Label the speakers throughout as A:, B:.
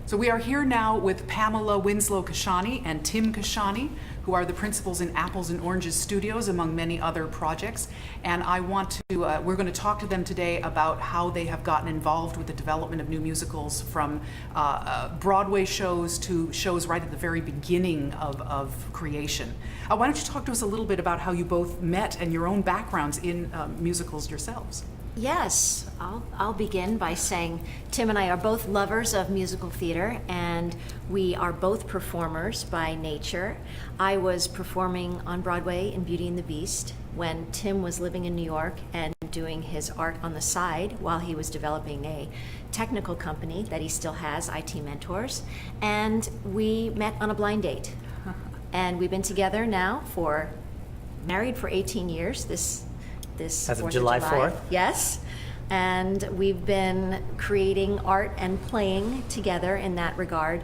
A: So we are here now with Pamela Winslow Kashani and Tim Kashani, who are the principals in Apples and Oranges Studios, among many other projects. And I want to, we're going to talk to them today about how they have gotten involved with the development of new musicals, from Broadway shows to shows right at the very beginning of creation. Why don't you talk to us a little bit about how you both met and your own backgrounds in musicals yourselves?
B: Yes, I'll begin by saying Tim and I are both lovers of musical theater, and we are both performers by nature. I was performing on Broadway in Beauty and the Beast when Tim was living in New York and doing his art on the side while he was developing a technical company that he still has, IT Mentors, and we met on a blind date. And we've been together now married for 18 years. This
C: as of July 4th.
B: Yes. And we've been creating art and playing together in that regard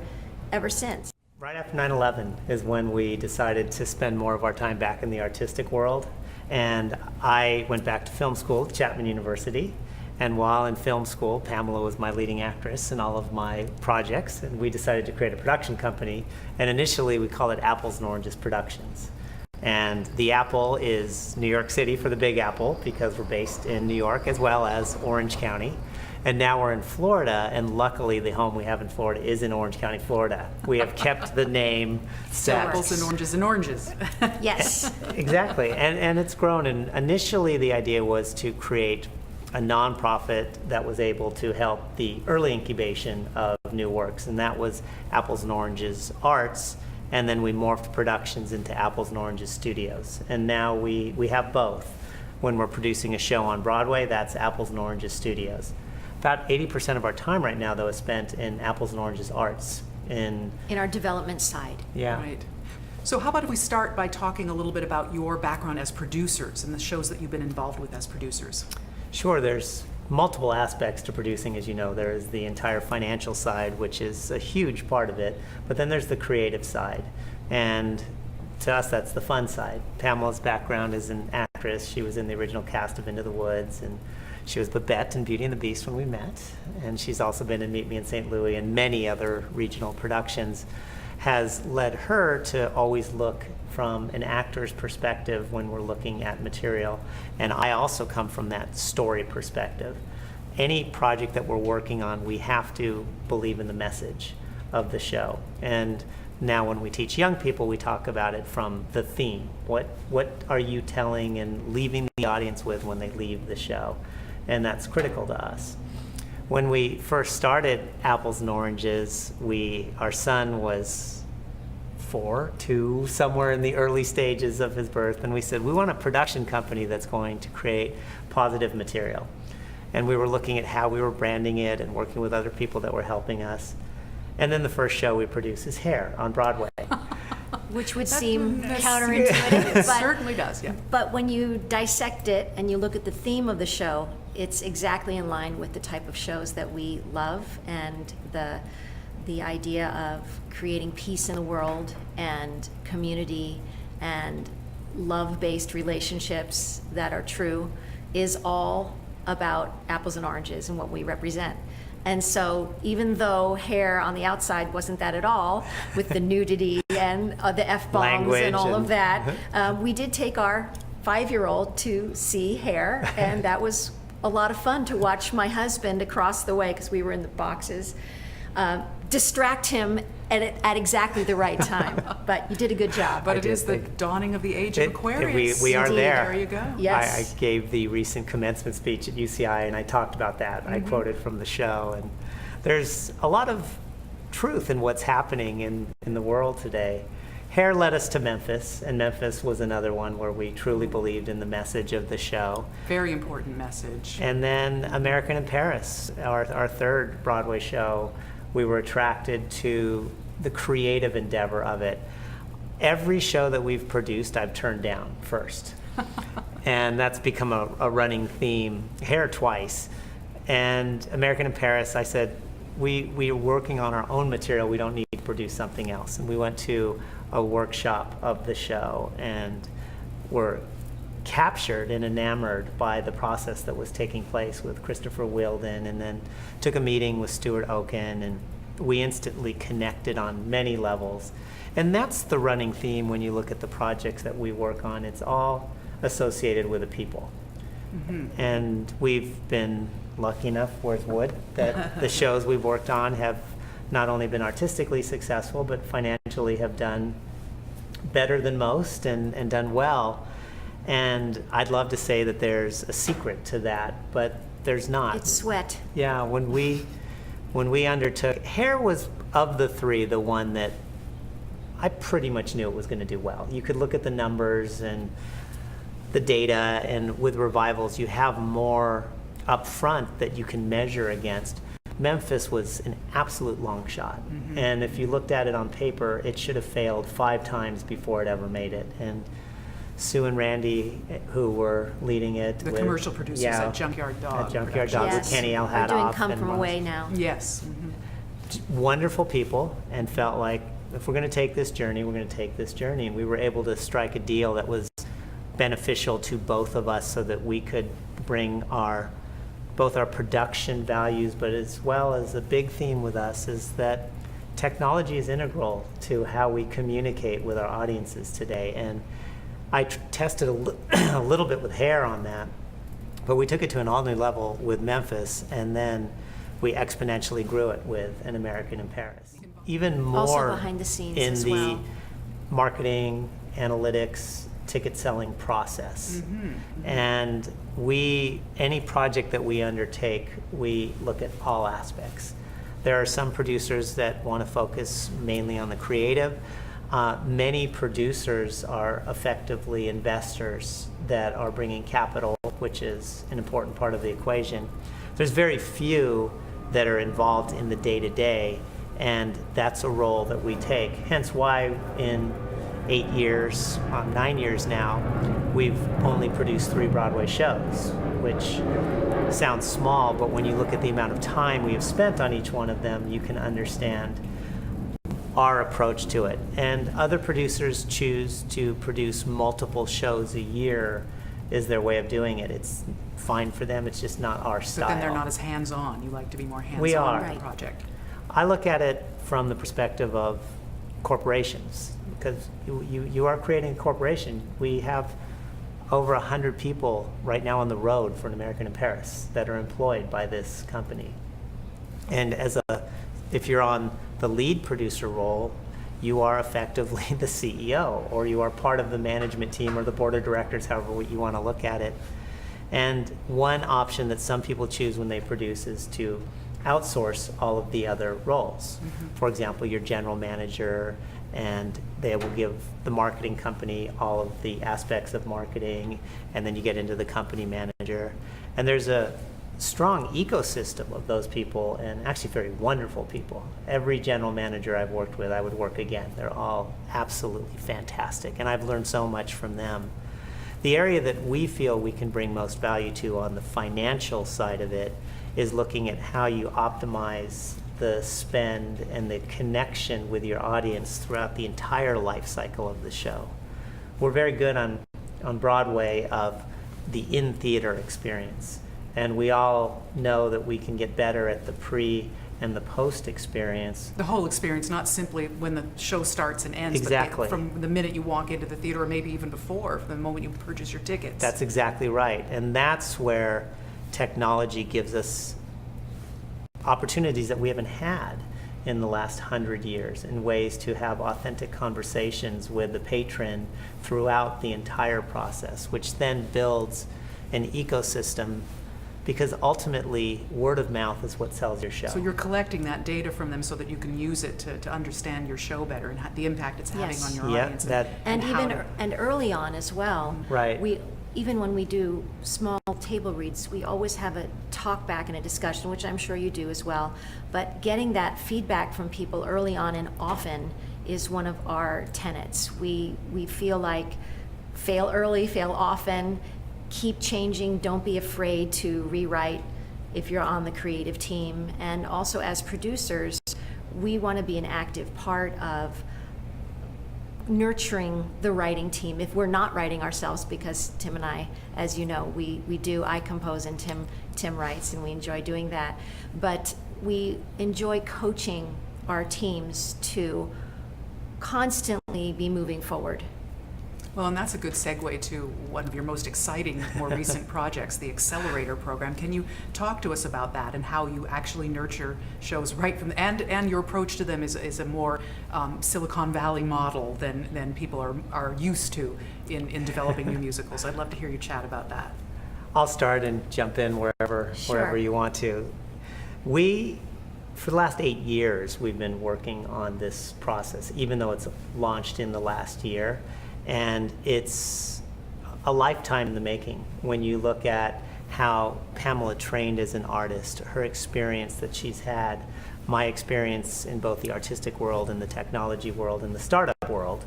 B: ever since.
C: Right after 9/11 is when we decided to spend more of our time back in the artistic world. And I went back to film school at Chapman University. And while in film school, Pamela was my leading actress in all of my projects. And we decided to create a production company. And initially we called it Apples and Oranges Productions. And the Apple is New York City for the Big Apple, because we're based in New York as well as Orange County. And now we're in Florida, and luckily the home we have in Florida is in Orange County, Florida. We have kept the name set.
A: Apples and Oranges and Oranges.
B: Yes.
C: Exactly, and it's grown. And initially the idea was to create a nonprofit that was able to help the early incubation of new works, and that was Apples and Oranges Arts. And then we morphed productions into Apples and Oranges Studios. And now we have both. When we're producing a show on Broadway, that's Apples and Oranges Studios. About 80% of our time right now, though, is spent in Apples and Oranges Arts. In
B: our development side.
C: Yeah.
A: Right. So how about we start by talking a little bit about your background as producers and the shows that you've been involved with as producers?
C: Sure, there's multiple aspects to producing, as you know. There is the entire financial side, which is a huge part of it, but then there's the creative side. And to us, that's the fun side. Pamela's background is an actress. She was in the original cast of Into the Woods, and she was Babette in Beauty and the Beast when we met. And she's also been in Meet Me in St. Louis and many other regional productions. Has led her to always look from an actor's perspective when we're looking at material. And I also come from that story perspective. Any project that we're working on, we have to believe in the message of the show. And now when we teach young people, we talk about it from the theme. What are you telling and leaving the audience with when they leave the show? And that's critical to us. When we first started Apples and Oranges, our son was 2, somewhere in the early stages of his birth, and we said, we want a production company that's going to create positive material. And we were looking at how we were branding it and working with other people that were helping us. And then the first show we produced is Hair on Broadway.
B: Which would seem counterintuitive.
A: It certainly does, yeah.
B: But when you dissect it and you look at the theme of the show, it's exactly in line with the type of shows that we love, and the idea of creating peace in the world and community and love-based relationships that are true is all about Apples and Oranges and what we represent. And so even though Hair on the outside wasn't that at all, with the nudity and the F-bombs and all of that, we did take our 5-year-old to see Hair, and that was a lot of fun to watch my husband across the way, because we were in the boxes, distract him at exactly the right time. But you did a good job.
A: But it is the dawning of the age of Aquarius.
C: We are
B: Indeed.
C: there.
A: There you go.
B: Yes.
C: I gave the recent commencement speech at UCI, and I talked about that. I quoted from the show, and there's a lot of truth in what's happening in the world today. Hair led us to Memphis, and Memphis was another one where we truly believed in the message of the show.
A: Very important message.
C: And then American in Paris, our third Broadway show, we were attracted to the creative endeavor of it. Every show that we've produced, I've turned down first. And that's become a running theme. Hair twice. And American in Paris, I said, we are working on our own material. We don't need to produce something else. And we went to a workshop of the show and were captured and enamored by the process that was taking place with Christopher Wheeldon, and then took a meeting with Stuart Oken, and we instantly connected on many levels. And that's the running theme when you look at the projects that we work on. It's all associated with the people. And we've been lucky enough, where's wood, that the shows we've worked on have not only been artistically successful, but financially have done better than most and done well. And I'd love to say that there's a secret to that, but there's not.
B: It's sweat.
C: Yeah, when we undertook, Hair was, of the three, the one that I pretty much knew it was going to do well. You could look at the numbers and the data, and with revivals, you have more up front that you can measure against. Memphis was an absolute long shot. And if you looked at it on paper, it should have failed 5 times before it ever made it. And Sue and Randy, who were leading it.
A: The commercial producers at Junkyard Dog.
C: At Junkyard Dog with Kenny L.
B: We're doing
C: Hadoff.
B: Come
C: and
B: From
C: Ron.
B: Away now.
A: Yes.
C: Wonderful people, and felt like if we're going to take this journey, we're going to take this journey. And we were able to strike a deal that was beneficial to both of us so that we could bring both our production values, but as well as a big theme with us is that technology is integral to how we communicate with our audiences today. And I tested a little bit with Hair on that, but we took it to an all new level with Memphis, and then we exponentially grew it with An American in Paris. Even more
B: Also behind the scenes
C: in
B: as
C: the
B: well.
C: marketing, analytics, ticket selling process. And any project that we undertake, we look at all aspects. There are some producers that want to focus mainly on the creative. Many producers are effectively investors that are bringing capital, which is an important part of the equation. There's very few that are involved in the day-to-day, and that's a role that we take. Hence why in 8 years, 9 years now, we've only produced 3 Broadway shows, which sounds small, but when you look at the amount of time we have spent on each one of them, you can understand our approach to it. And other producers choose to produce multiple shows a year is their way of doing it. It's fine for them, it's just not our style.
A: But then they're not as hands-on. You like to be more hands-on
C: We are.
A: with the
B: Right.
A: project.
C: I look at it from the perspective of corporations, because you are creating a corporation. We have over 100 people right now on the road for An American in Paris that are employed by this company. And if you're on the lead producer role, you are effectively the CEO, or you are part of the management team or the board of directors, however you want to look at it. And one option that some people choose when they produce is to outsource all of the other roles. For example, your general manager, and they will give the marketing company all of the aspects of marketing, and then you get into the company manager. And there's a strong ecosystem of those people, and actually very wonderful people. Every general manager I've worked with, I would work again. They're all absolutely fantastic, and I've learned so much from them. The area that we feel we can bring most value to on the financial side of it is looking at how you optimize the spend and the connection with your audience throughout the entire life cycle of the show. We're very good on Broadway of the in-theater experience, and we all know that we can get better at the pre and the post experience.
A: The whole experience, not simply when the show starts and ends,
C: Exactly.
A: but from the minute you walk into the theater, or maybe even before, from the moment you purchase your tickets.
C: That's exactly right. And that's where technology gives us opportunities that we haven't had in the last 100 years, in ways to have authentic conversations with the patron throughout the entire process, which then builds an ecosystem, because ultimately word of mouth is what sells your show.
A: So you're collecting that data from them so that you can use it to understand your show better and the impact it's having
B: Yes.
A: on your
C: Yeah,
A: audience.
B: And
A: how
B: even
A: to-
B: and early on as well.
C: Right.
B: Even when we do small table reads, we always have a talk back and a discussion, which I'm sure you do as well. But getting that feedback from people early on and often is one of our tenets. We feel like fail early, fail often, keep changing, don't be afraid to rewrite if you're on the creative team. And also as producers, we want to be an active part of nurturing the writing team if we're not writing ourselves, because Tim and I, as you know, we do. I compose and Tim writes, and we enjoy doing that. But we enjoy coaching our teams to constantly be moving forward.
A: Well, and that's a good segue to one of your most exciting, more recent projects, the Accelerator program. Can you talk to us about that and how you actually nurture shows right from and your approach to them is a more Silicon Valley model than people are used to in developing new musicals. I'd love to hear you chat about that.
C: I'll start and jump in wherever you want to. For the last 8 years, we've been working on this process, even though it's launched in the last year. And it's a lifetime in the making when you look at how Pamela trained as an artist, her experience that she's had, my experience in both the artistic world and the technology world and the startup world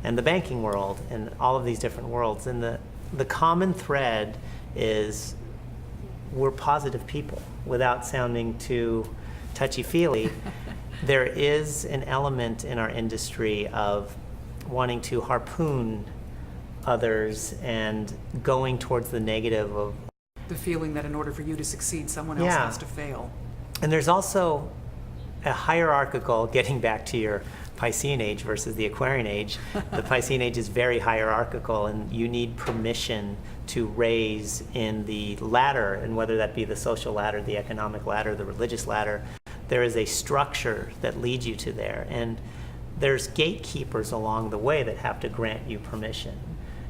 C: and the banking world and all of these different worlds. And the common thread is we're positive people. Without sounding too touchy-feely, there is an element in our industry of wanting to harpoon others and going towards the negative of
A: The feeling that in order for you to succeed, someone else has to fail.
C: And there's also a hierarchical, getting back to your Piscean age versus the Aquarian age, the Piscean age is very hierarchical, and you need permission to raise in the ladder, and whether that be the social ladder, the economic ladder, the religious ladder, there is a structure that leads you to there. And there's gatekeepers along the way that have to grant you permission.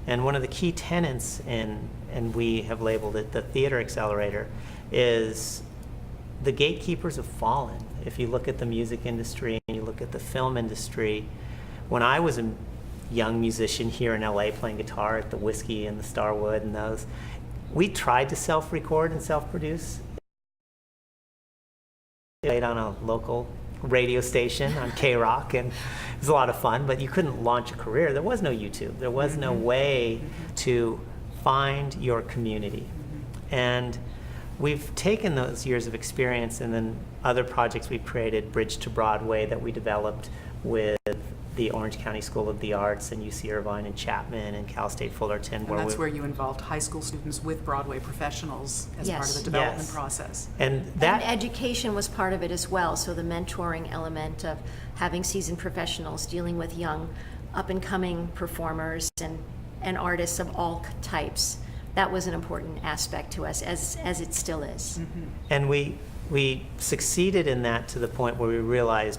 C: And one of the key tenets and we have labeled it the Theater Accelerator, is the gatekeepers have fallen. If you look at the music industry and you look at the film industry, when I was a young musician here in LA playing guitar at the Whiskey and the Starwood and those, we tried to self-record and self-produce. Played on a local radio station on K-Rock, and it was a lot of fun, but you couldn't launch a career. There was no YouTube. There was no way to find your community. And we've taken those years of experience, and then other projects we've created, Bridge to Broadway, that we developed with the Orange County School of the Arts and UC Irvine and Chapman and Cal State Fullerton.
A: And that's where you involved high school students with Broadway professionals as part of the development process.
B: And education was part of it as well, so the mentoring element of having seasoned professionals dealing with young up-and-coming performers and artists of all types. That was an important aspect to us, as it still is.
C: Mm-hmm. And we succeeded in that to the point where we realized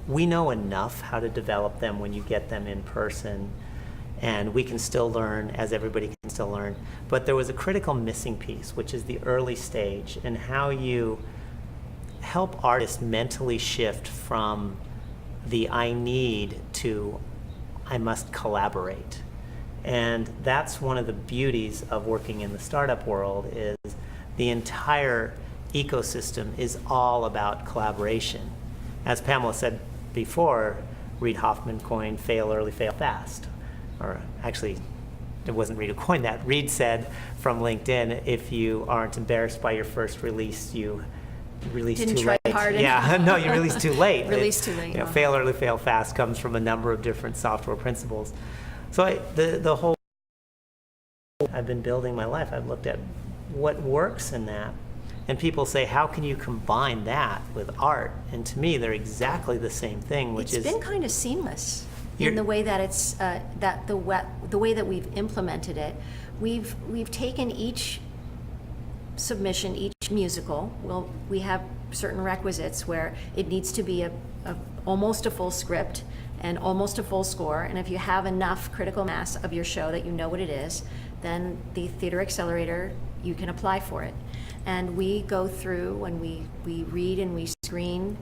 C: we know enough how to develop them when you get them in person, and we can still learn as everybody can still learn. But there was a critical missing piece, which is the early stage, and how you help artists mentally shift from the I need to I must collaborate. And that's one of the beauties of working in the startup world, is the entire ecosystem is all about collaboration. As Pamela said before, Reid Hoffman coined fail early, fail fast. Or actually, it wasn't Reid who coined that. Reid said from LinkedIn, if you aren't embarrassed by your first release, you release
B: Didn't
C: too
B: try
C: late.
B: hard enough.
C: Yeah, no, you release too late.
B: Release too late.
C: You know, fail early, fail fast comes from a number of different software principles. So the whole, I've been building my life. I've looked at what works in that. And people say, how can you combine that with art? And to me, they're exactly the same thing, which is...
B: It's been kind of seamless in the way that it's, the way that we've implemented it. We've taken each submission, each musical, we have certain requisites where it needs to be almost a full script and almost a full score. And if you have enough critical mass of your show that you know what it is, then the Theater Accelerator, you can apply for it. And we go through and we read and we screen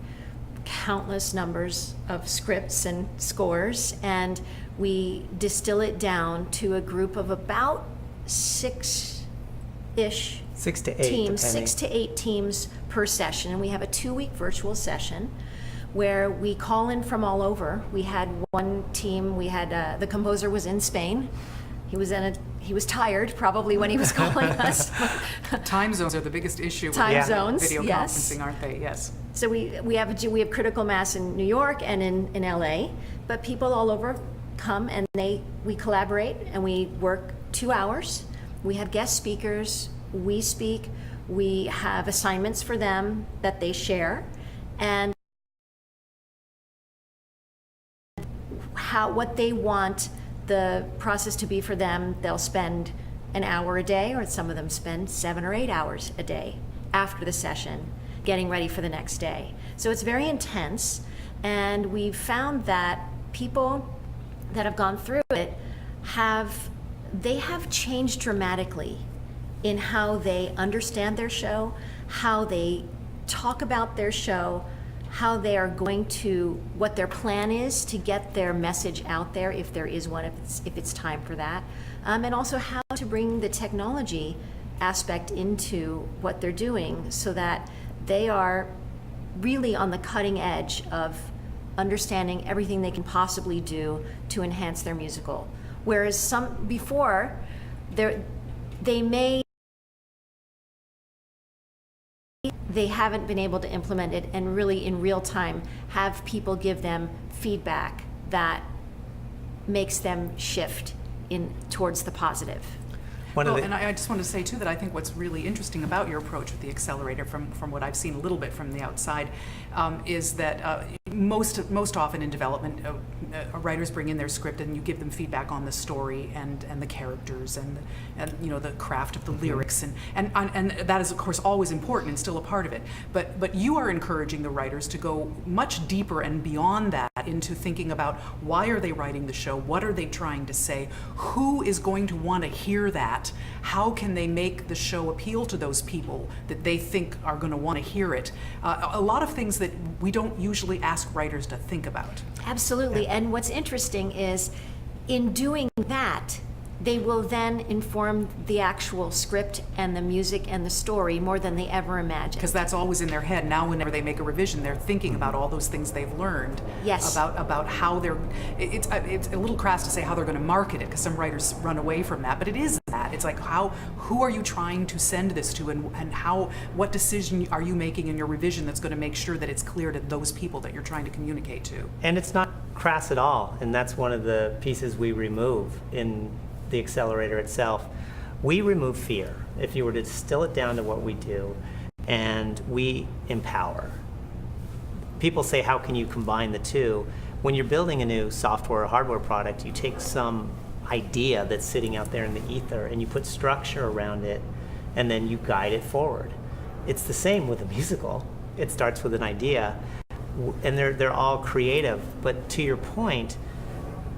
B: countless numbers of scripts and scores, and we distill it down to a group of about six-ish
C: 6 to 8
B: teams,
C: depending.
B: 6 to 8 teams per session. And we have a 2-week virtual session where we call in from all over. We had one team, the composer was in Spain. He was tired probably when he was calling us.
A: Time zones are the biggest issue with
B: zones,
A: video
B: yes.
A: conferencing, aren't they? Yes.
B: So we have critical mass in New York and in LA, but people all over come and we collaborate and we work 2 hours. We have guest speakers. We speak. We have assignments for them that they share, and what they want the process to be for them. They'll spend an hour a day, or some of them spend 7 or 8 hours a day after the session getting ready for the next day. So it's very intense, and we've found that people that have gone through it have changed dramatically in how they understand their show, how they talk about their show, how they are going to, what their plan is to get their message out there, if there is one, if it's time for that, and also how to bring the technology aspect into what they're doing so that they are really on the cutting edge of understanding everything they can possibly do to enhance their musical. Whereas some before, they haven't been able to implement it and really in real time have people give them feedback that makes them shift towards the positive.
A: And I just want to say too that I think what's really interesting about your approach with the accelerator, from what I've seen a little bit from the outside, is that most often in development, writers bring in their script and you give them feedback on the story and the characters and the craft of the lyrics and that is of course always important and still a part of it. But you are encouraging the writers to go much deeper and beyond that into thinking about why are they writing the show, what are they trying to say, who is going to want to hear that, how can they make the show appeal to those people that they think are going to want to hear it. A lot of things that we don't usually ask writers to think about.
B: Absolutely. And what's interesting is in doing that, they will then inform the actual script and the music and the story more than they ever imagined.
A: Because that's always in their head. Now whenever they make a revision, they're thinking about all those things they've learned.
B: Yes.
A: About how they're, it's a little crass to say how they're going to market it, because some writers run away from that, but it is that. It's like who are you trying to send this to, and what decision are you making in your revision that's going to make sure that it's clear to those people that you're trying to communicate to.
C: And it's not crass at all, and that's one of the pieces we remove in the accelerator itself. We remove fear. If you were to distill it down to what we do, and we empower. People say, how can you combine the two? When you're building a new software or hardware product, you take some idea that's sitting out there in the ether and you put structure around it, and then you guide it forward. It's the same with a musical. It starts with an idea, and they're all creative. But to your point,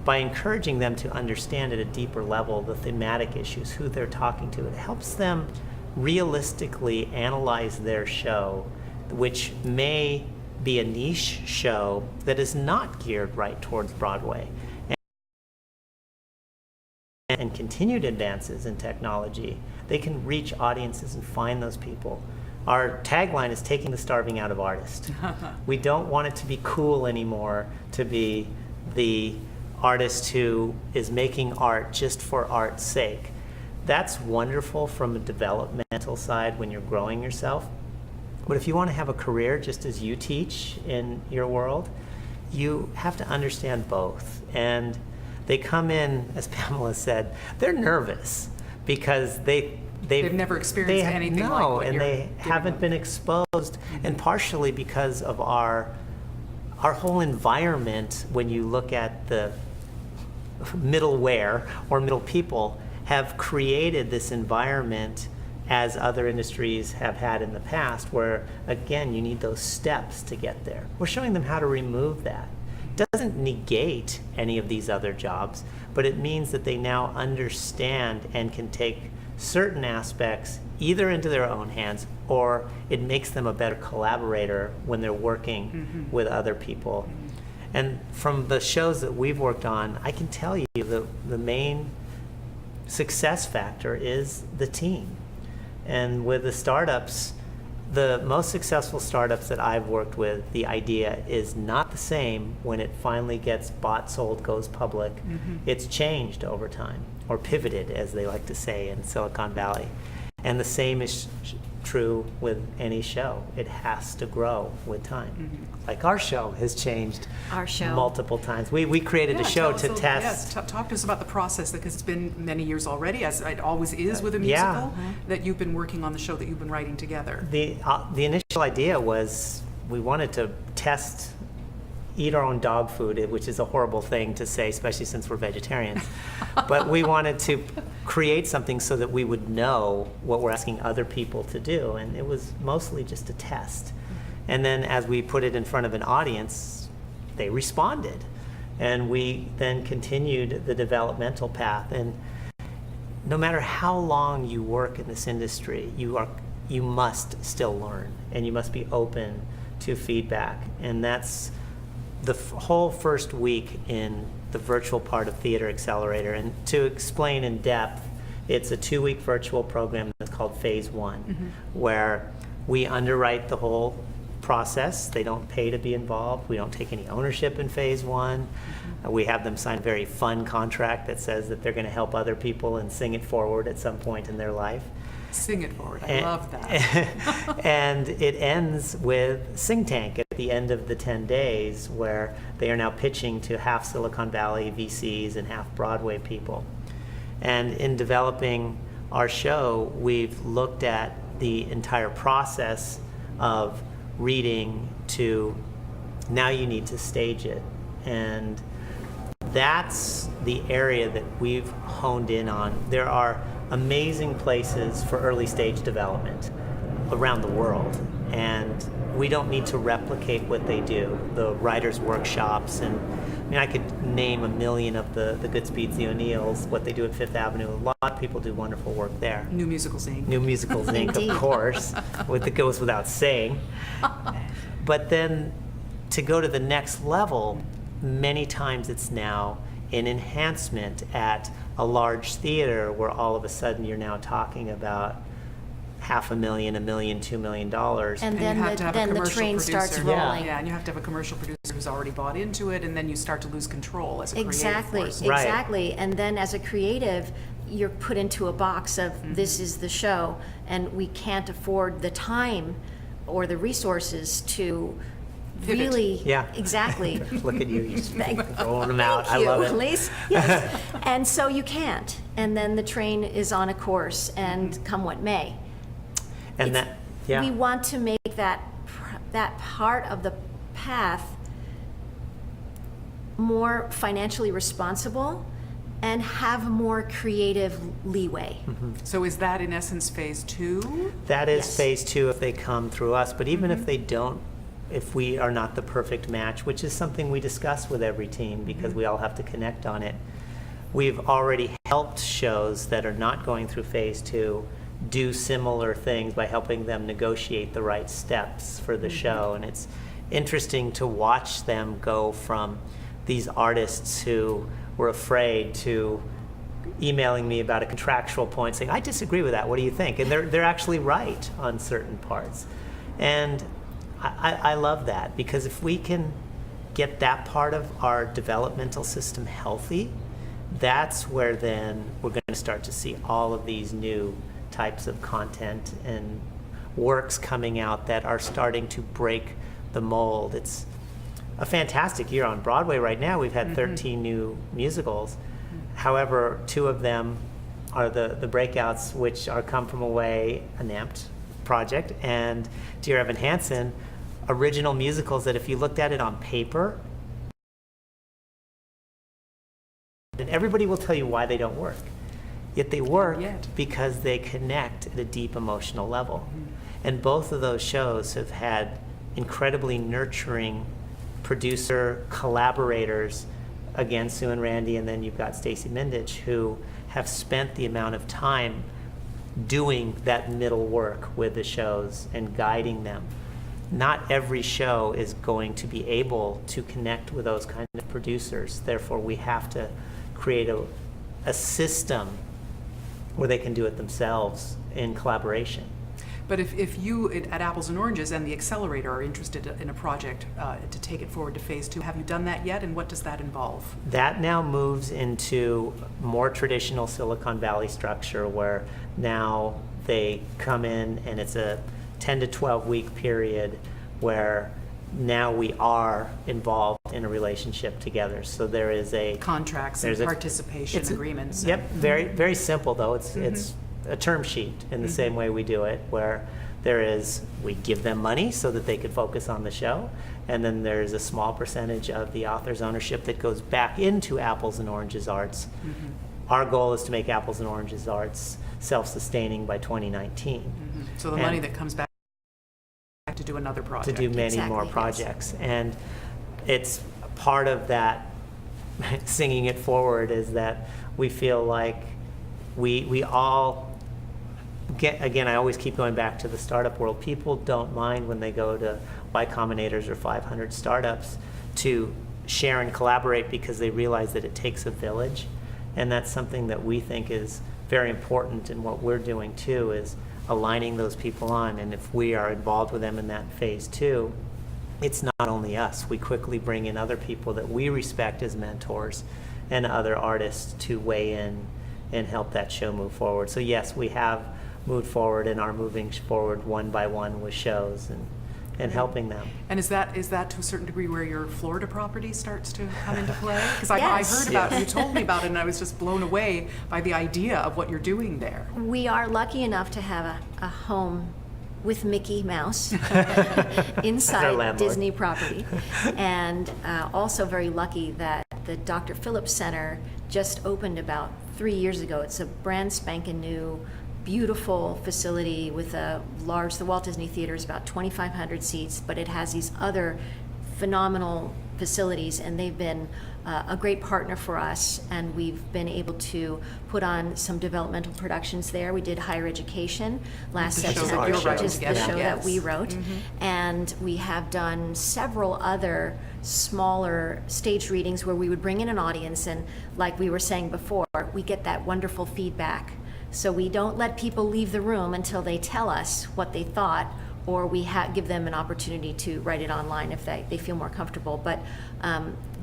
C: by encouraging them to understand at a deeper level the thematic issues, who they're talking to, it helps them realistically analyze their show, which may be a niche show that is not geared right towards Broadway. And continued advances in technology, they can reach audiences and find those people. Our tagline is taking the starving out of artists. We don't want it to be cool anymore to be the artist who is making art just for art's sake. That's wonderful from a developmental side when you're growing yourself. But if you want to have a career just as you teach in your world, you have to understand both. And they come in, as Pamela said, they're nervous because they've
A: never experienced anything like what
C: and they haven't been exposed, and partially because of our whole environment. When you look at the middleware or middle people have created this environment, as other industries have had in the past, where again you need those steps to get there. We're showing them how to remove that. It doesn't negate any of these other jobs, but it means that they now understand and can take certain aspects either into their own hands, or it makes them a better collaborator when they're working with other people. And from the shows that we've worked on, I can tell you the main success factor is the team. And with the startups, the most successful startups that I've worked with, the idea is not the same when it finally gets bought, sold, goes public. It's changed over time, or pivoted, as they like to say in Silicon Valley. And the same is true with any show. It has to grow with time. Like our show has changed
B: Our show.
C: multiple times. We created a show to test.
A: Yes, talk to us about the process, because it's been many years already, as it always is with a
C: Yeah.
A: musical, that you've been working on the show that you've been writing together.
C: The initial idea was we wanted to eat our own dog food, which is a horrible thing to say, especially since we're vegetarians. But we wanted to create something so that we would know what we're asking other people to do, and it was mostly just a test. And then as we put it in front of an audience, they responded. And we then continued the developmental path. And no matter how long you work in this industry, you must still learn, and you must be open to feedback. And that's the whole first week in the virtual part of Theater Accelerator. And to explain in depth, it's a 2-week virtual program that's called Phase 1, where we underwrite the whole process. They don't pay to be involved. We don't take any ownership in Phase 1. We have them sign a very fun contract that says that they're going to help other people and sing it forward at some point in their life.
A: Sing it forward. I love that.
C: And it ends with Sing Tank at the end of the 10 days, where they are now pitching to half Silicon Valley VCs and half Broadway people. And in developing our show, we've looked at the entire process of reading to now you need to stage it. And that's the area that we've honed in on. There are amazing places for early stage development around the world, and we don't need to replicate what they do, the writers' workshops, and I mean, I could name a million of the Goodspeeds, the O'Neills, what they do at Fifth Avenue. A lot of people do wonderful work there.
A: New Musicals Inc.
C: New Musicals Inc.,
B: Indeed.
C: of course, it goes without saying. But then to go to the next level, many times it's now an enhancement at a large theater where all of a sudden you're now talking about $500,000, $1 million, $2 million.
B: And
A: you
B: then
A: have to have a
B: the
A: commercial
B: train starts
A: producer.
B: rolling.
A: Yeah, and you have to have a commercial producer who's already bought into it, and then you start to lose control as a
B: Exactly,
A: creative force.
C: Right.
B: exactly. And then as a creative, you're put into a box of this is the show, and we can't afford the time or the resources to
A: Pivot.
B: really,
C: Yeah.
B: exactly.
C: Look at you, you're
B: Thank-
C: throwing them out.
B: Thank
C: I
B: you,
C: love it.
B: Elise. Yes. And so you can't. And then the train is on a course, and come what may.
C: And
B: It's-
C: that, yeah.
B: We want to make that part of the path more financially responsible and have more creative leeway.
A: So is that in essence Phase 2?
C: That is
B: Yes.
C: Phase 2 if they come through us. But even if they don't, if we are not the perfect match, which is something we discuss with every team because we all have to connect on it, we've already helped shows that are not going through Phase 2 do similar things by helping them negotiate the right steps for the show. And it's interesting to watch them go from these artists who were afraid to emailing me about a contractual point saying, I disagree with that, what do you think? And they're actually right on certain parts. And I love that, because if we can get that part of our developmental system healthy, that's where then we're going to start to see all of these new types of content and works coming out that are starting to break the mold. It's a fantastic year on Broadway right now. We've had 13 new musicals. However, 2 of them are the breakouts, which are Come From Away, a NAMPT project, and Dear Evan Hansen, original musicals that if you looked at it on paper, and everybody will tell you why they don't work. Yet they work
A: Yet.
C: because they connect at a deep emotional level. And both of those shows have had incredibly nurturing producer collaborators, again, Sue and Randy, and then you've got Stacey Mindich, who have spent the amount of time doing that middle work with the shows and guiding them. Not every show is going to be able to connect with those kind of producers. Therefore, we have to create a system where they can do it themselves in collaboration.
A: But if you at Apples and Oranges and the Accelerator are interested in a project to take it forward to Phase 2, have you done that yet, and what does that involve?
C: That now moves into more traditional Silicon Valley structure, where now they come in, and it's a 10 to 12 week period where now we are involved in a relationship together. So there is a
A: Contracts and participation agreements.
C: Yep, very simple though. It's a term sheet in the same way we do it, where we give them money so that they could focus on the show, and then there's a small percentage of the author's ownership that goes back into Apples and Oranges Arts. Our goal is to make Apples and Oranges Arts self-sustaining by 2019.
A: So the money that comes back to do another project.
C: To do many more projects. And it's part of that singing it forward is that we feel like we all get, again, I always keep going back to the startup world. People don't mind when they go to Y Combinator's or 500 startups to share and collaborate because they realize that it takes a village. And that's something that we think is very important in what we're doing too, is aligning those people on. And if we are involved with them in that phase too, it's not only us. We quickly bring in other people that we respect as mentors and other artists to weigh in and help that show move forward. So yes, we have moved forward and are moving forward one by one with shows and helping them.
A: And is that to a certain degree where your Florida property starts to come into play? Because I
B: Yes.
A: heard about it, you told me about it, and I was just blown away by the idea of what you're doing there.
B: We are lucky enough to have a home with Mickey Mouse inside
C: landlord.
B: Disney property, and also very lucky that the Dr. Phillips Center just opened about 3 years ago. It's a brand spanking new, beautiful facility with the Walt Disney Theater is about 2,500 seats, but it has these other phenomenal facilities, and they've been a great partner for us, and we've been able to put on some developmental productions there. We did Higher Education last
A: The show that
B: September,
A: you're
B: which
A: writing
B: is the
A: together.
B: show that we
A: Yes.
B: wrote, and we have done several other smaller stage readings where we would bring in an audience, and like we were saying before, we get that wonderful feedback. So we don't let people leave the room until they tell us what they thought, or we give them an opportunity to write it online if they feel more comfortable. But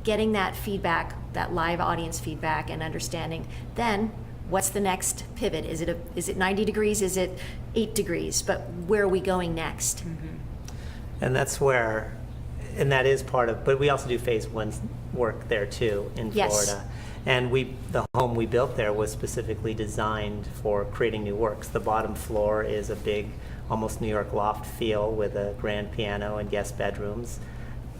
B: getting that feedback, that live audience feedback, and understanding, then what's the next pivot? Is it 90 degrees? Is it 8 degrees? But where are we going next?
C: And that's where, and that is part of, but we also do phase one work there too in
B: Yes.
C: Florida. And the home we built there was specifically designed for creating new works. The bottom floor is a big, almost New York loft feel with a grand piano and guest bedrooms.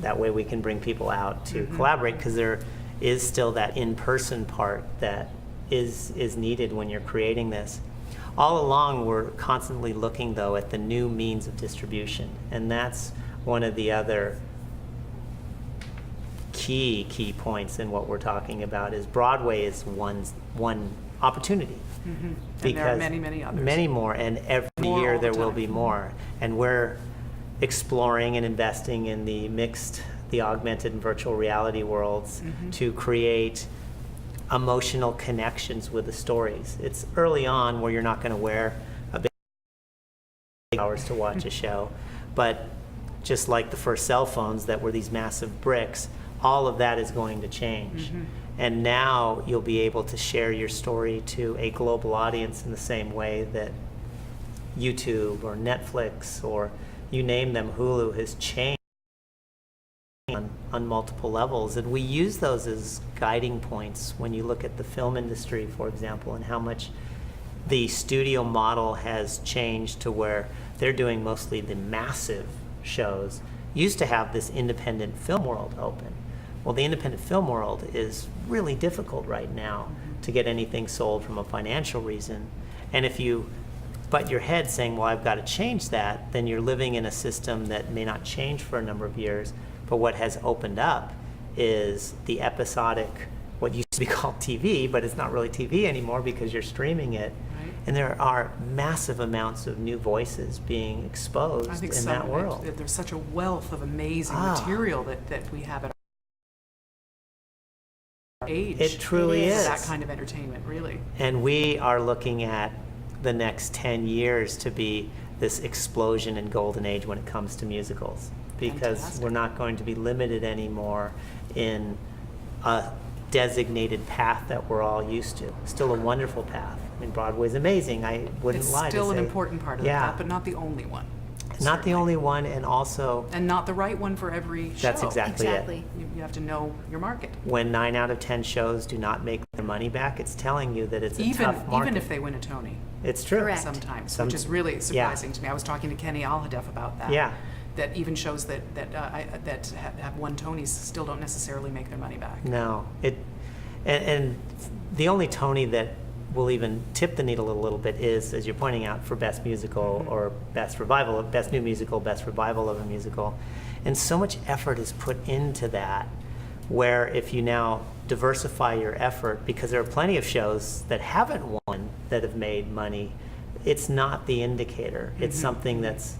C: That way we can bring people out to collaborate, because there is still that in-person part that is needed when you're creating this. All along, we're constantly looking, though, at the new means of distribution. And that's one of the other key points in what we're talking about, is Broadway is one opportunity.
A: And there are many others.
C: Many more, and every
A: More
C: year
A: all the
C: there will
A: time.
C: be more. And we're exploring and investing in the augmented and virtual reality worlds to create emotional connections with the stories. It's early on where you're not going to wear a big hours to watch a show, but just like the first cell phones that were these massive bricks, all of that is going to change. And now you'll be able to share your story to a global audience in the same way that YouTube or Netflix or you name them, Hulu, has changed on multiple levels. And we use those as guiding points when you look at the film industry, for example, and how much the studio model has changed to where they're doing mostly the massive shows. Used to have this independent film world open. Well, the independent film world is really difficult right now to get anything sold from a financial reason. And if you butt your head saying, well, I've got to change that, then you're living in a system that may not change for a number of years. But what has opened up is the episodic, what used to be called TV, but it's not really TV anymore because you're streaming it.
A: Right.
C: And there are massive amounts of new voices being exposed
A: I think
C: in that world.
A: there's such a wealth of amazing material that we have at our age.
C: It truly
B: It
C: is.
B: is.
A: For that kind of entertainment, really.
C: And we are looking at the next 10 years to be this explosion in golden age when it comes to musicals, because
A: Fantastic.
C: we're not going to be limited anymore in a designated path that we're all used to. Still a wonderful path, I mean, Broadway's amazing. I wouldn't
A: It's
C: lie to say.
A: still an important part of
C: Yeah.
A: that, but not the only one.
C: Not the
A: certainly.
C: only one, and also
A: And not the right one for every show.
C: that's exactly
B: Exactly.
C: it.
A: You have to know your market.
C: When 9 out of 10 shows do not make their money back, it's telling you that it's a tough market.
A: Even if they win a Tony.
C: It's true.
B: Correct.
A: Sometimes,
C: Some-
A: which is really
C: yeah.
A: surprising to me. I was talking to Kenny Alhadeff about that.
C: Yeah.
A: That even shows that have won Tonys still don't necessarily make their money back.
C: No, and the only Tony that will even tip the needle a little bit is, as you're pointing out, for best musical or best revival, best new musical, best revival of a musical, and so much effort is put into that. Where if you now diversify your effort, because there are plenty of shows that haven't won that have made money, it's not the indicator. It's something that's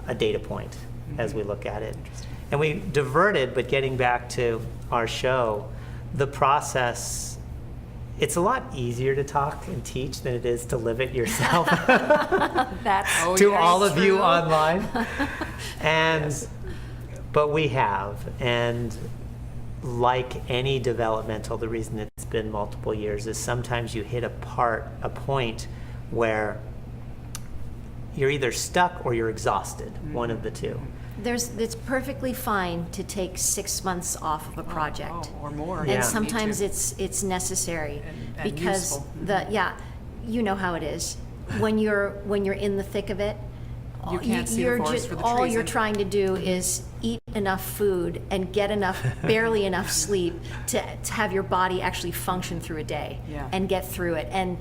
C: a data point as we look at it. And we diverted, but getting back to our show, the process, it's a lot easier to talk and teach than it is to live it yourself.
B: That's
A: Oh,
C: To
A: yes.
C: all of you
B: true.
C: online. And
A: Yes.
C: but we have, and like any developmental, the reason it's been multiple years is sometimes you hit a point where you're either stuck or you're exhausted, one of the two.
B: It's perfectly fine to take 6 months off of a project.
A: Oh, or more.
C: Yeah.
B: And
C: Me
B: sometimes
A: too.
B: it's necessary
A: And
B: because
A: useful.
B: you know how it is when you're in the thick of it.
A: You can't see the
B: you're
A: forest for the
B: all
A: trees,
B: you're
A: and-
B: trying to do is eat enough food and get barely enough sleep to have your body actually function through a day
A: Yeah.
B: and get through it and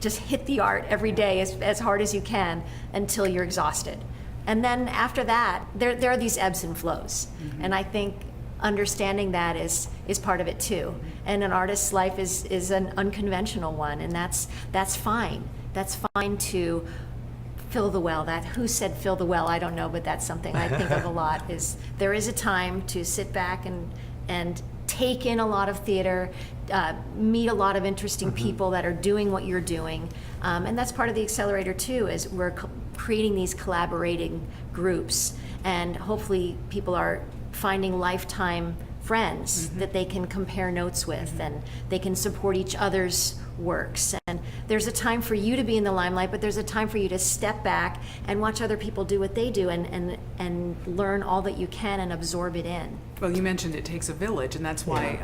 B: just hit the art every day as hard as you can until you're exhausted. And then after that, there are these ebbs and flows. And I think understanding that is part of it too. And an artist's life is an unconventional one, and that's fine. That's fine to fill the well. Who said fill the well? I don't know, but that's something I think of a lot. There is a time to sit back and take in a lot of theater, meet a lot of interesting people that are doing what you're doing, and that's part of the Accelerator too. Is we're creating these collaborating groups, and hopefully people are finding lifetime friends that they can compare notes with, and they can support each other's works. And there's a time for you to be in the limelight, but there's a time for you to step back and watch other people do what they do and learn all that you can and absorb it in.
A: Well, you mentioned it takes a village, and that's why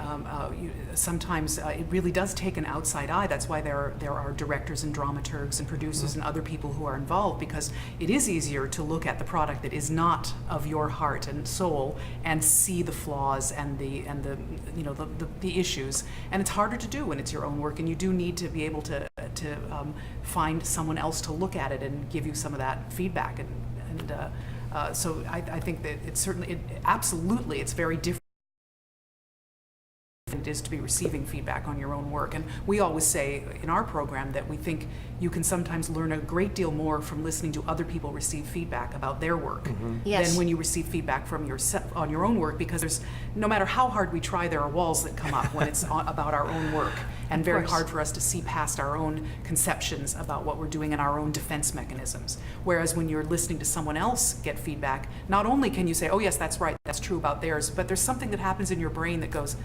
A: sometimes it really does take an outside eye. That's why there are directors and dramaturgs and producers and other people who are involved, because it is easier to look at the product that is not of your heart and soul and see the flaws and the issues. And it's harder to do when it's your own work, and you do need to be able to find someone else to look at it and give you some of that feedback. So I think that absolutely, it's very different than it is to be receiving feedback on your own work. And we always say in our program that we think you can sometimes learn a great deal more from listening to other people receive feedback about their work
B: Yes.
A: than when you receive feedback from yourself on your own work, because no matter how hard we try, there are walls that come up when it's about our own work, and very
B: course.
A: hard for us to see past our own conceptions about what we're doing and our own defense mechanisms. Whereas when you're listening to someone else get feedback, not only can you say, oh yes, that's right, that's true about theirs, but there's something that happens in your brain that goes,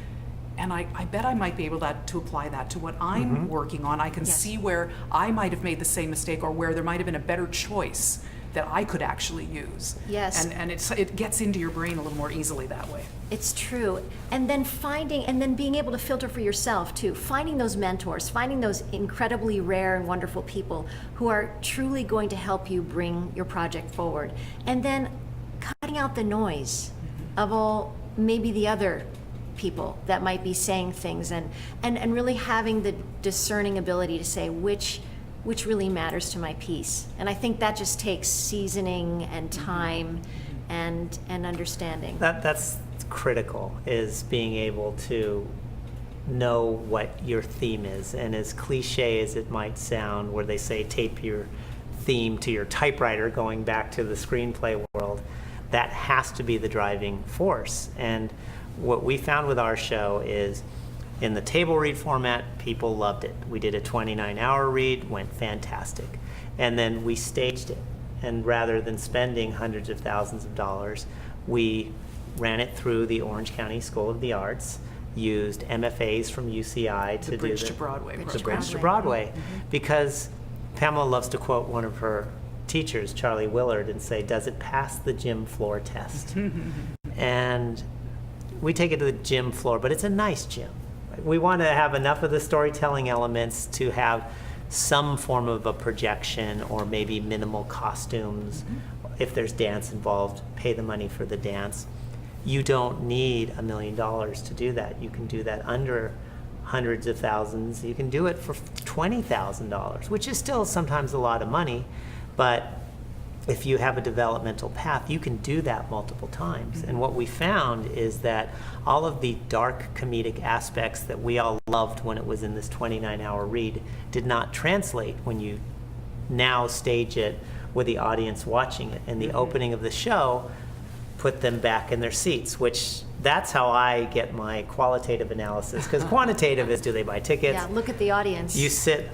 A: and I bet I might be able to apply that to what I'm working on. I can
B: Yes.
A: see where I might have made the same mistake, or where there might have been a better choice that I could actually use.
B: Yes.
A: And it gets into your brain a little more easily that way.
B: It's true. And then being able to filter for yourself too, finding those mentors, finding those incredibly rare and wonderful people who are truly going to help you bring your project forward. And then cutting out the noise of all maybe the other people that might be saying things, and really having the discerning ability to say which really matters to my piece. And I think that just takes seasoning and time and understanding.
C: That's critical, is being able to know what your theme is. And as cliche as it might sound, where they say tape your theme to your typewriter, going back to the screenplay world, that has to be the driving force. And what we found with our show is, in the table read format, people loved it. We did a 29-hour read, went fantastic. And then we staged it. And rather than spending hundreds of thousands of dollars, we ran it through the Orange County School of the Arts, used MFAs from UCI to
A: The
C: do
A: Bridge to Broadway
C: the
A: program.
C: Bridge to Broadway, because Pamela loves to quote one of her teachers, Charlie Willard, and say, "Does it pass the gym floor test?" And we take it to the gym floor, but it's a nice gym. We want to have enough of the storytelling elements to have some form of a projection or maybe minimal costumes. If there's dance involved, pay the money for the dance. You don't need $1 million to do that. You can do that under hundreds of thousands. You can do it for $20,000, which is still sometimes a lot of money, but if you have a developmental path, you can do that multiple times. And what we found is that all of the dark comedic aspects that we all loved when it was in this 29-hour read did not translate when you now stage it with the audience watching it. And the opening of the show put them back in their seats, which that's how I get my qualitative analysis. Because quantitative is, do they buy tickets?
B: Yeah, look at the audience.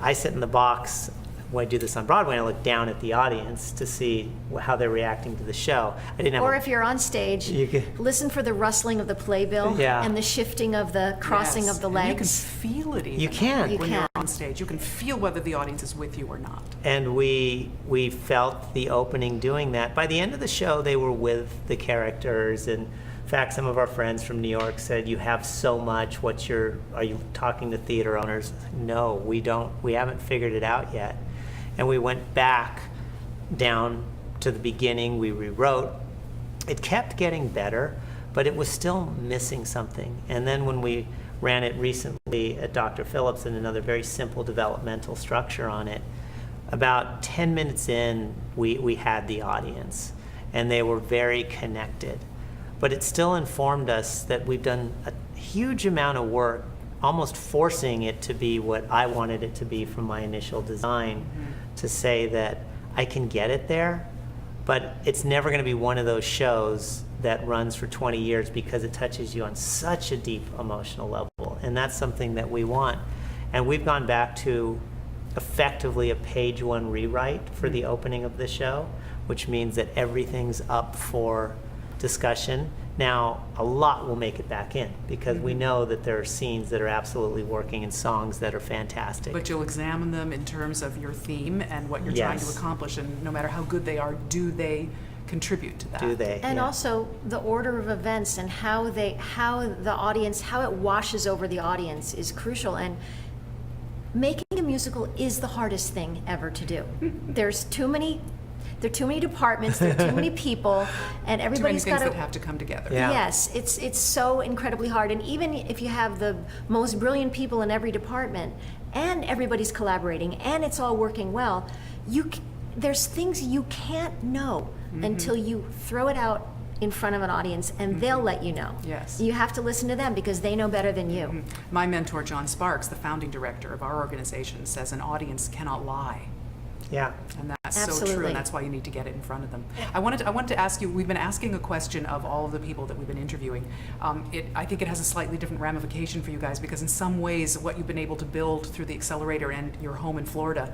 C: I sit in the box when I do this on Broadway, and I look down at the audience to see how they're reacting to the show. I didn't have
B: Or if you're on stage, listen for the rustling of the playbill
C: Yeah.
B: and the shifting of the crossing
A: Yes,
B: of the
A: and you can
B: legs.
A: feel it even
C: You can.
B: You
A: when
B: can.
A: you're on stage. You can feel whether the audience is with you or not.
C: And we felt the opening doing that. By the end of the show, they were with the characters. And in fact, some of our friends from New York said, "You have so much. Are you talking to theater owners?" No, we don't. We haven't figured it out yet. And we went back down to the beginning. We rewrote. It kept getting better, but it was still missing something. And then when we ran it recently at Dr. Phillips and another very simple developmental structure on it, about 10 minutes in, we had the audience, and they were very connected. But it still informed us that we've done a huge amount of work, almost forcing it to be what I wanted it to be from my initial design, to say that I can get it there, but it's never going to be one of those shows that runs for 20 years because it touches you on such a deep emotional level. And that's something that we want. And we've gone back to effectively a page one rewrite for the opening of the show, which means that everything's up for discussion. Now, a lot will make it back in because we know that there are scenes that are absolutely working and songs that are fantastic.
A: But you'll examine them in terms of your theme and what you're trying to
C: Yes.
A: accomplish, and no matter how good they are, do they contribute to that?
C: Do they?
B: And
C: Yeah.
B: also the order of events and how it washes over the audience is crucial. And making a musical is the hardest thing ever to do. There are too many departments, there are too many people, and
A: Too many
B: everybody's
A: things
B: got
A: that
B: to.
A: have to come together.
C: Yeah.
B: Yes, it's so incredibly hard. And even if you have the most brilliant people in every department, and everybody's collaborating, and it's all working well, there's things you can't know until you throw it out in front of an audience, and they'll let you know.
A: Yes.
B: You have to listen to them because they know better than you.
A: My mentor, John Sparks, the founding director of our organization, says an audience cannot lie.
C: Yeah.
A: And that's so true,
B: Absolutely.
A: and that's why you need to get it in front of them. I wanted to ask you, we've been asking a question of all of the people that we've been interviewing. I think it has a slightly different ramification for you guys, because in some ways what you've been able to build through the Accelerator and your home in Florida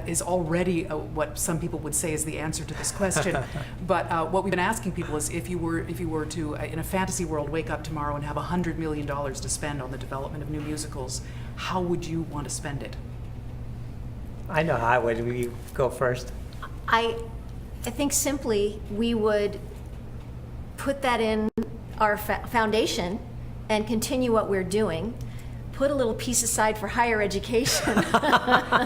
A: is already what some people would say is the answer to this question. But what we've been asking people is, if you were to, in a fantasy world, wake up tomorrow and have $100 million to spend on the development of new musicals, how would you want to spend it?
C: I know how I would. You go first.
B: I think simply we would put that in our foundation and continue what we're doing. Put a little piece aside for higher education.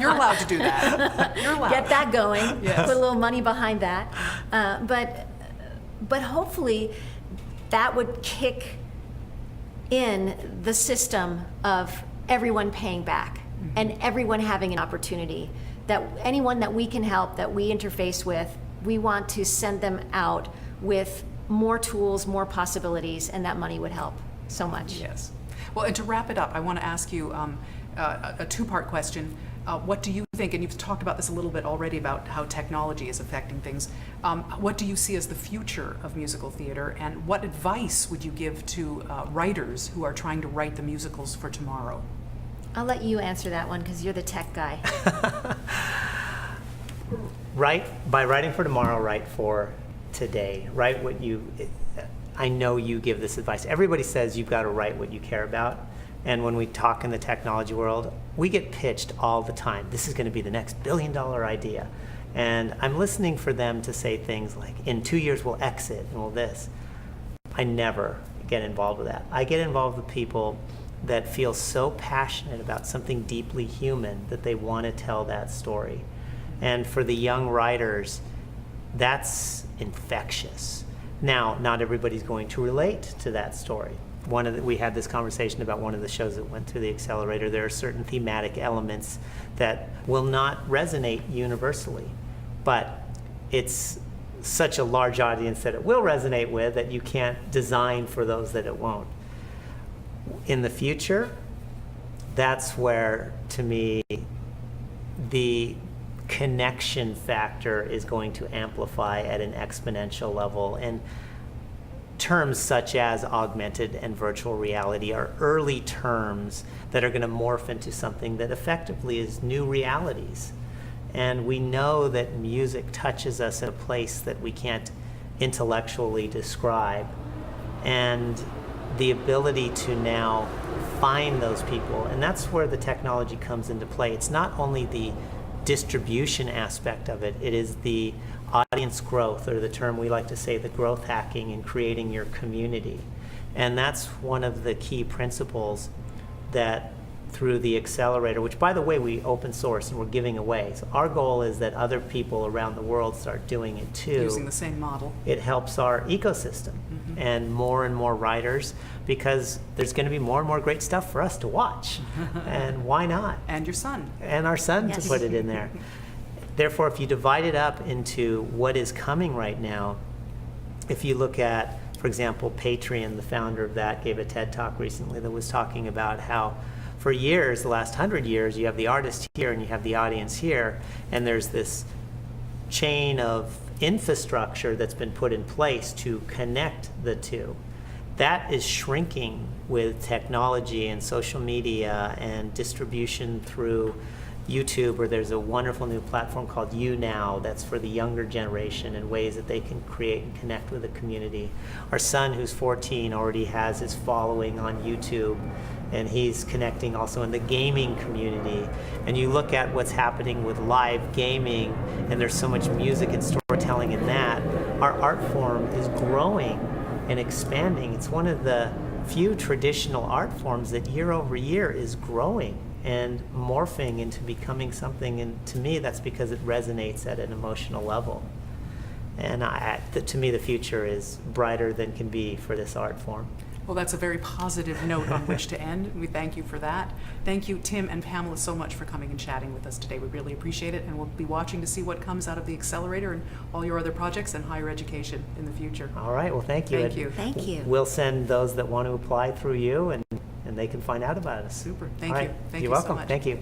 A: You're allowed to do that. You're allowed.
B: Get that going.
A: Yes.
B: Put a little money behind that. But hopefully that would kick in the system of everyone paying back and everyone having an opportunity. That anyone that we can help, that we interface with, we want to send them out with more tools, more possibilities, and that money would help so much.
A: Yes. Well, and to wrap it up, I want to ask you a two-part question. What do you think, and you've talked about this a little bit already, about how technology is affecting things. What do you see as the future of musical theater, and what advice would you give to writers who are trying to write the musicals for tomorrow?
B: I'll let you answer that one because you're the tech guy.
C: By writing for tomorrow, write for today. Write what you I know you give this advice. Everybody says you've got to write what you care about. And when we talk in the technology world, we get pitched all the time. This is going to be the next billion-dollar idea. And I'm listening for them to say things like, in 2 years we'll exit and we'll this. I never get involved with that. I get involved with people that feel so passionate about something deeply human that they want to tell that story. And for the young writers, that's infectious. Now, not everybody's going to relate to that story. We had this conversation about one of the shows that went through the accelerator. There are certain thematic elements that will not resonate universally, but it's such a large audience that it will resonate with that you can't design for those that it won't. In the future, that's where, to me, the connection factor is going to amplify at an exponential level. And terms such as augmented and virtual reality are early terms that are going to morph into something that effectively is new realities. And we know that music touches us in a place that we can't intellectually describe. And the ability to now find those people, and that's where the technology comes into play. It's not only the distribution aspect of it, it is the audience growth, or the term we like to say, the growth hacking and creating your community. And that's one of the key principles that through the accelerator, which by the way we open source and we're giving away. So our goal is that other people around the world start doing it too.
A: Using the same model.
C: It helps our ecosystem and more writers, because there's going to be more and more great stuff for us to watch. And why not?
A: And your son.
C: And our son
B: Yes.
C: to put it in there. Therefore, if you divide it up into what is coming right now, if you look at, for example, Patreon, the founder of that gave a TED Talk recently that was talking about how for years, the last 100 years, you have the artist here and you have the audience here, and there's this chain of infrastructure that's been put in place to connect the two. That is shrinking with technology and social media and distribution through YouTube, or there's a wonderful new platform called YouNow that's for the younger generation and ways that they can create and connect with the community. Our son, who's 14, already has his following on YouTube, and he's connecting also in the gaming community. And you look at what's happening with live gaming, and there's so much music and storytelling in that. Our art form is growing and expanding. It's one of the few traditional art forms that year over year is growing and morphing into becoming something, and to me that's because it resonates at an emotional level. And to me the future is brighter than can be for this art form.
A: Well, that's a very positive note on which to end. We thank you for that. Thank you, Tim and Pamela, so much for coming and chatting with us today. We really appreciate it, and we'll be watching to see what comes out of the accelerator and all your other projects and higher education in the future.
C: All right, well, thank you.
A: Thank you.
B: Thank you.
C: We'll send those that want to apply through you, and they can find out about us.
A: Super. Thank
C: All
A: you.
C: right.
A: Thank
C: You're
A: you so
C: welcome.
A: much.
C: Thank you.